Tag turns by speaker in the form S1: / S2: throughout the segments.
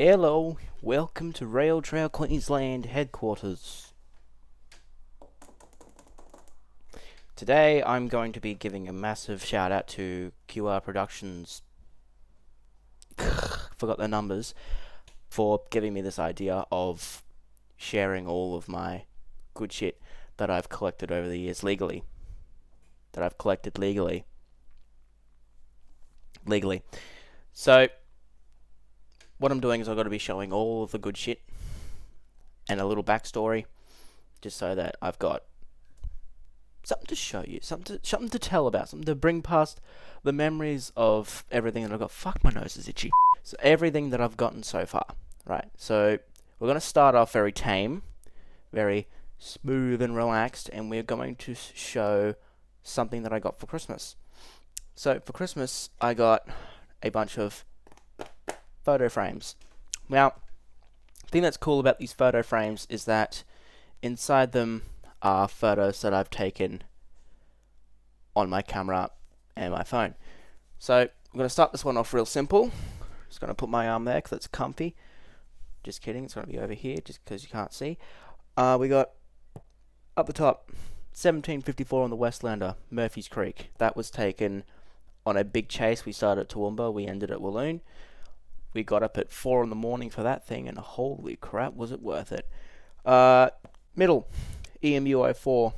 S1: Hello, welcome to Rail Trail Queensland headquarters. Today I'm going to be giving a massive shout out to QR Productions, forgot their numbers, for giving me this idea of sharing all of my good shit that I've collected over the years legally. Legally. So, what I'm doing is I've got to be showing all of the good shit and a little backstory, just so that I've got something to show you, something to tell about, something to bring past the memories of everything that I've got. Fuck, my nose is itchy. So everything that I've gotten so far, right? So we're going to start off very tame, very smooth and relaxed, and we're going to show something that I got for Christmas. So for Christmas, I got a bunch of photo frames. Now, the thing that's cool about these photo frames is that inside them are photos that I've taken on my camera and my phone. So I'm going to start this one off real simple. Just going to put my arm there because it's comfy. Just kidding, it's going to be over here just because you can't see. We got up the top 1754 on the Westlander, Murphy's Creek. That was taken on a big chase. We started at Toowoomba, we ended at Walloon. We got up at 4 in the morning for that thing, and holy crap, was it worth it. Middle, EMU 04,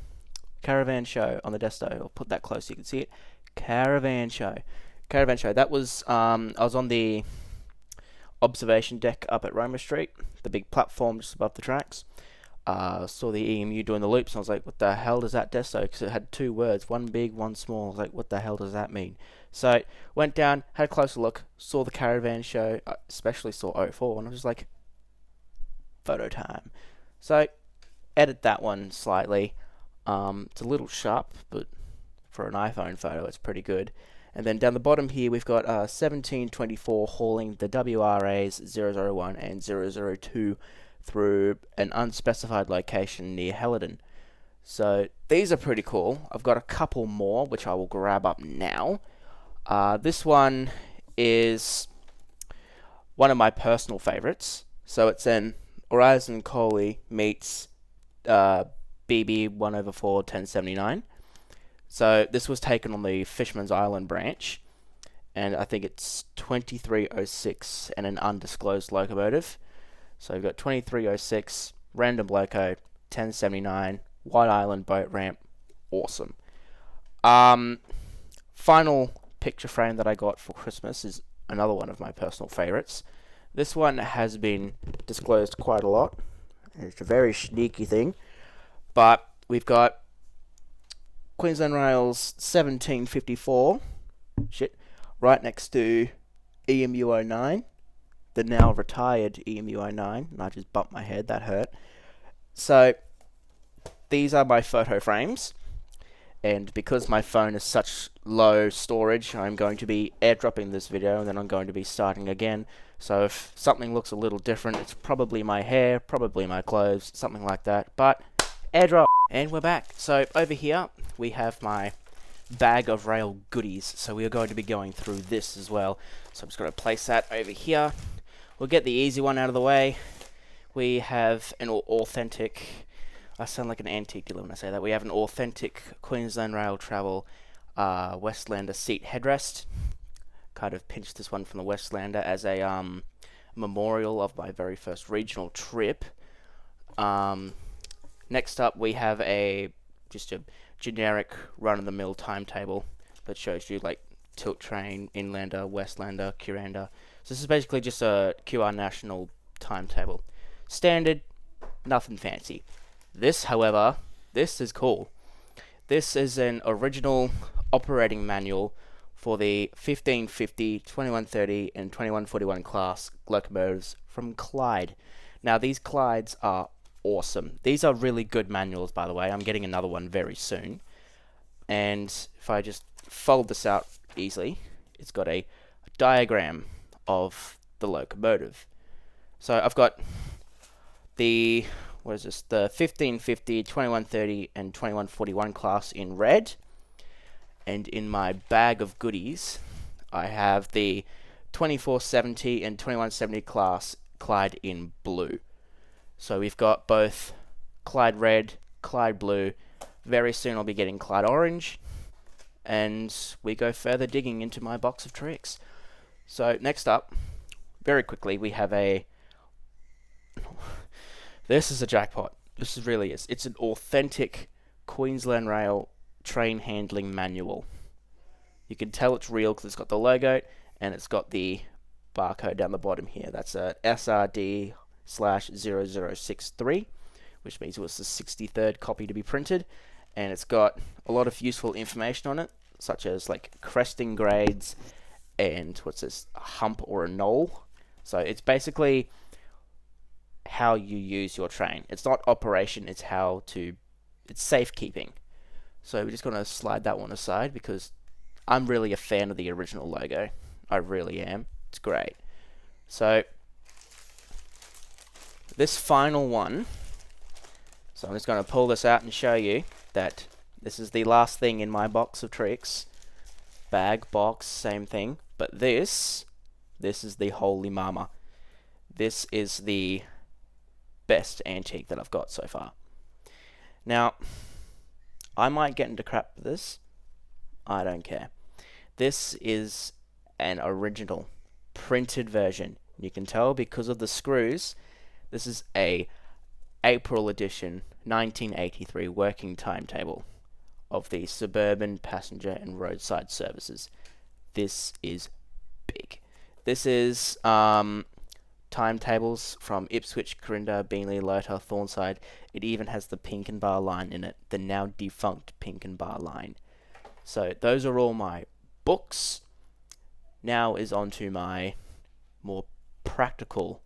S1: Caravan Show on the Desto. I'll put that close so you can see it. Caravan Show. That was, I was on the observation deck up at Roma Street, the big platform just above the tracks. Saw the EMU doing the loops, and I was like, what the hell does that Desto? Because it had two words, one big, one small. I was like, what the hell does that mean? So, went down, had a closer look, saw the Caravan Show, especially saw 04, and I was just like, photo time. So, edit that one slightly. It's a little sharp, but for an iPhone photo, it's pretty good. And then down the bottom here, we've got 1724 hauling the WRAs 001 and 002 through an unspecified location near Helidon. So, these are pretty cool. I've got a couple more, which I will grab up now. This one is one of my personal favorites. So it's an Horizon Coley meets BB 1/4 1079. So this was taken on the Fisherman's Island branch, and I think it's 2306 and an undisclosed locomotive. So we've got 2306, random loco, 1079, White Island boat ramp, awesome. Final picture frame that I got for Christmas is another one of my personal favorites. This one has been disclosed quite a lot. It's a very sneaky thing, but we've got Queensland Rail's 1754, right next to EMU 09, the now retired EMU 09, and I just bumped my head, that hurt. So, these are my photo frames. And because my phone is such low storage, I'm going to be airdropping this video, and then I'm going to be starting again. So if something looks a little different, it's probably my hair, probably my clothes, something like that. But airdrop, and we're back. So over here, we have my bag of rail goodies. So we are going to be going through this as well. So I'm just going to place that over here. We'll get the easy one out of the way. We have an authentic... I sound like an antique dealer when I say that. We have an authentic Queensland Rail Travel Westlander seat headrest. Kind of pinched this one from the Westlander as a memorial of my very first regional trip. Next up, we have just a generic run-of-the-mill timetable that shows you like Tilt Train, Inlander, Westlander, Curanda. So this is basically just a QR National timetable. Standard, nothing fancy. This, however, this is cool. This is an original operating manual for the 1550, 2130, and 2141 class locomotives from Clyde. Now, these Clydes are awesome. These are really good manuals, by the way. I'm getting another one very soon. And if I just fold this out easily, it's got a diagram of the locomotive. So I've got the... what is this? The 1550, 2130, and 2141 class in red. And in my bag of goodies, I have the 2470 and 2170 class Clyde in blue. So we've got both Clyde red, Clyde blue. Very soon I'll be getting Clyde orange, and we go further digging into my box of tricks. So next up, very quickly, we have a... This is a jackpot. This really is. It's an authentic Queensland Rail train handling manual. You can tell it's real because it's got the logo and it's got the barcode down the bottom here. That's a SRD/0063, which means it was the 63rd copy to be printed, and it's got a lot of useful information on it, such as like cresting grades and what's this, a hump or a knoll. So it's basically how you use your train. It's not operation, it's safekeeping. So we're just going to slide that one aside because I'm really a fan of the original logo. I really am. It's great. So this final one, so I'm just going to pull this out and show you that this is the last thing in my box of tricks. Bag, box, same thing. But this is the holy mama. This is the best antique that I've got so far. Now, I might get into crap for this. I don't care. This is an original printed version. You can tell because of the screws. This is a April edition 1983 working timetable of the Suburban Passenger and Roadside Services. This is big. This is timetables from Ipswich, Corinda, Beenleigh, Lota, Thornside. It even has the Pinkenbar line in it, the now defunct Pinkenbar line. So those are all my books. Now is on to my more practical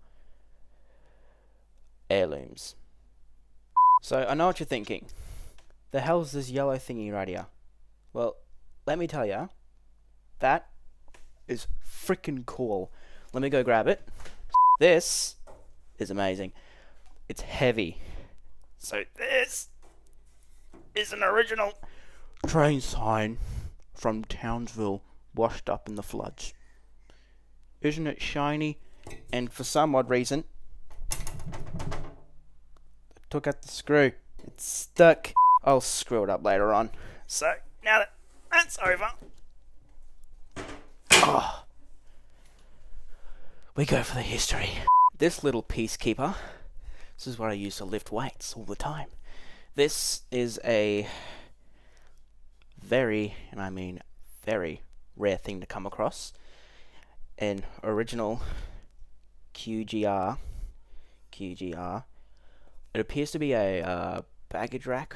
S1: heirlooms. So I know what you're thinking. The hell's this yellow thingy right here? Well, let me tell ya, that is freaking cool. Let me go grab it. This is amazing. It's heavy. So this is an original train sign from Townsville, washed up in the floods. Isn't it shiny? And for some odd reason, I took out the screw. It's stuck. I'll screw it up later on. So now that that's over, we go for the history. This little peacekeeper, this is what I use to lift weights all the time. This is a very, and I mean very, rare thing to come across. An original QGR. It appears to be a baggage rack.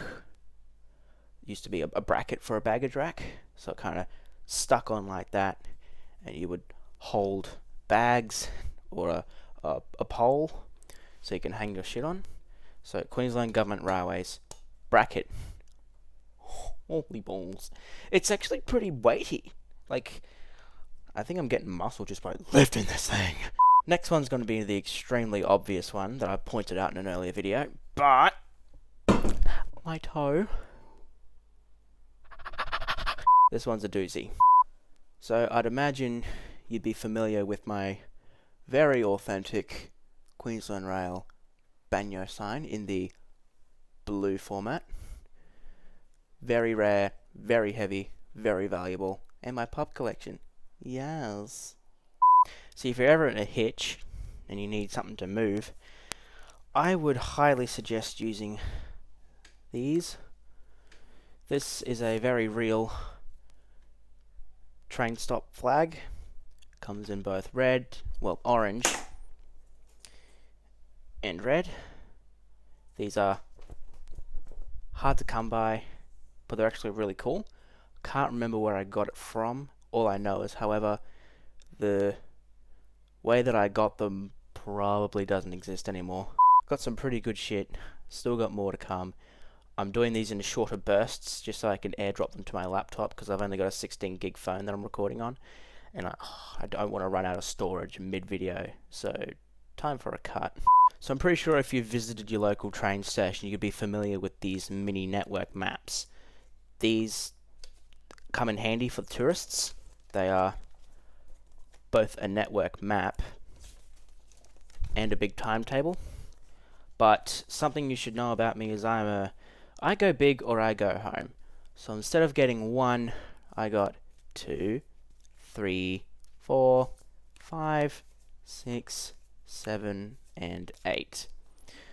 S1: Used to be a bracket for a baggage rack, so it kind of stuck on like that, and you would hold bags or a pole so you can hang your shit on. So Queensland Government Railways bracket. Holy balls. It's actually pretty weighty. Like, I think I'm getting muscle just by lifting this thing. Next one's going to be the extremely obvious one that I pointed out in an earlier video, but my toe. This one's a doozy. So I'd imagine you'd be familiar with my very authentic Queensland Rail Banyo sign in the blue format. Very rare, very heavy, very valuable, and my pub collection. Yes. See, if you're ever in a hitch and you need something to move, I would highly suggest using these. This is a very real train stop flag. Comes in both red, well, orange and red. These are hard to come by, but they're actually really cool. Can't remember where I got it from. All I know is, however, the way that I got them probably doesn't exist anymore. Got some pretty good shit. Still got more to come. I'm doing these in shorter bursts just so I can airdrop them to my laptop because I've only got a 16 gig phone that I'm recording on, and I don't want to run out of storage mid-video, so time for a cut. So I'm pretty sure if you've visited your local train station, you'd be familiar with these mini network maps. These come in handy for the tourists. They are both a network map and a big timetable. But something you should know about me is I go big or I go home. So instead of getting 1, I got 2, 3, 4, 5, 6, 7, and 8.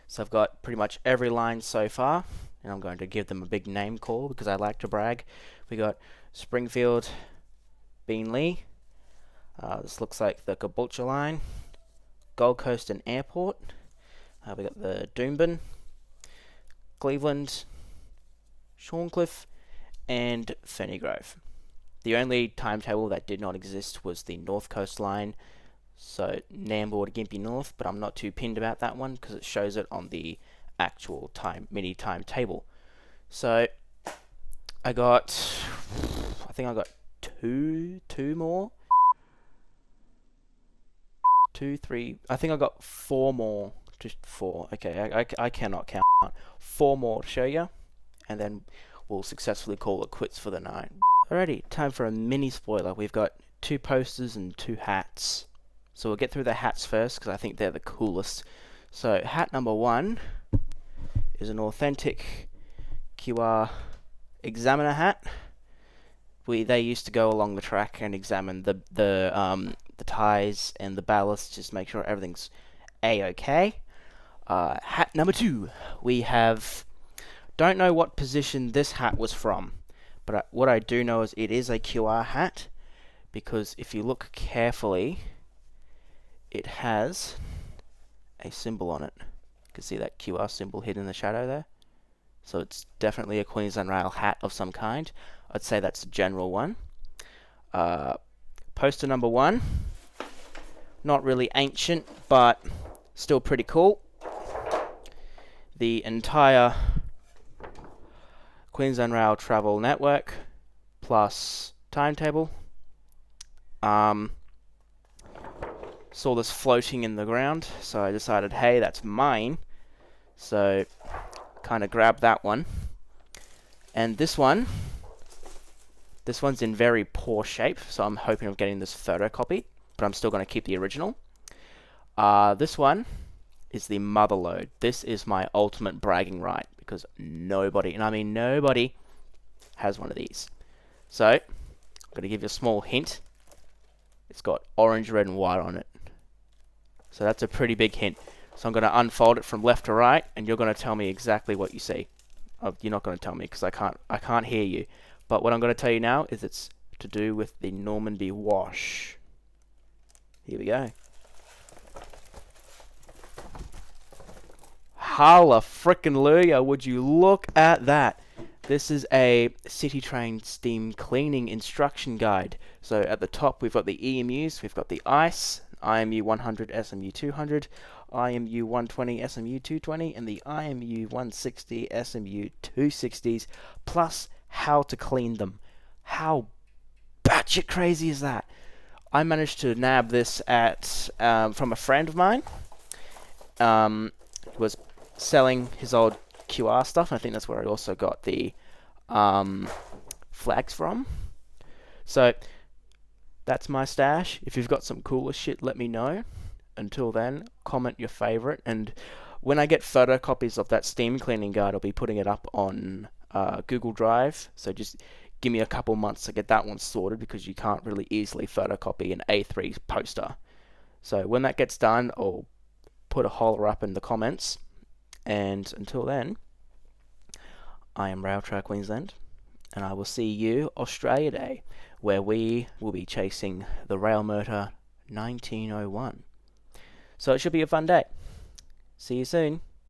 S1: So I've got pretty much every line so far, and I'm going to give them a big name call because I like to brag. We got Springfield, Beenleigh. This looks like the Caboolture line, Gold Coast and Airport. We got the Doomben, Cleveland, Shorncliffe, and Ferny Grove. The only timetable that did not exist was the North Coast line, so Nambour to Gympie North, but I'm not too pinned about that one because it shows it on the actual mini timetable. So I think I got two more. 2, 3, I think I got 4 more. Just 4. Okay, I cannot count. 4 more to show you, and then we'll successfully call it quits for the night. Alrighty, time for a mini spoiler. We've got 2 posters and 2 hats. So we'll get through the hats first because I think they're the coolest. So hat number 1 is an authentic QR examiner hat. They used to go along the track and examine the ties and the ballast, just make sure everything's a-okay. Hat number 2, we have, don't know what position this hat was from, but what I do know is it is a QR hat, because if you look carefully, it has a symbol on it. You can see that QR symbol hidden in the shadow there. So it's definitely a Queensland Rail hat of some kind. I'd say that's the general one. Poster number 1, not really ancient, but still pretty cool. The entire Queensland Rail Travel Network plus timetable. Saw this floating in the ground, so I decided, hey, that's mine. So kind of grabbed that one. And this one's in very poor shape, so I'm hoping of getting this photocopied, but I'm still going to keep the original. This one is the Motherlode. This is my ultimate bragging right, because nobody, and I mean nobody, has one of these. So, I'm going to give you a small hint. It's got orange, red, and white on it. So that's a pretty big hint. So I'm going to unfold it from left to right, and you're going to tell me exactly what you see. You're not going to tell me because I can't hear you. But what I'm going to tell you now is it's to do with the Normandy Wash. Here we go. Holla frickin' Luya, would you look at that? This is a City Train steam cleaning instruction guide. So at the top we've got the EMUs, we've got the ICE, IMU 100, SMU 200, IMU 120, SMU 220, and the IMU 160, SMU 260s, plus how to clean them. How batshit crazy is that? I managed to nab this from a friend of mine. Who was selling his old QR stuff. I think that's where I also got the flags from. So that's my stash. If you've got some cooler shit, let me know. Until then, comment your favorite, and when I get photocopies of that steam cleaning guide, I'll be putting it up on Google Drive. So just give me a couple months to get that one sorted, because you can't really easily photocopy an A3 poster. So when that gets done, I'll put a holler up in the comments. And until then, I am Railtrack Queensland, and I will see you Australia Day, where we will be chasing the Railmotor 1901. So it should be a fun day. See you soon.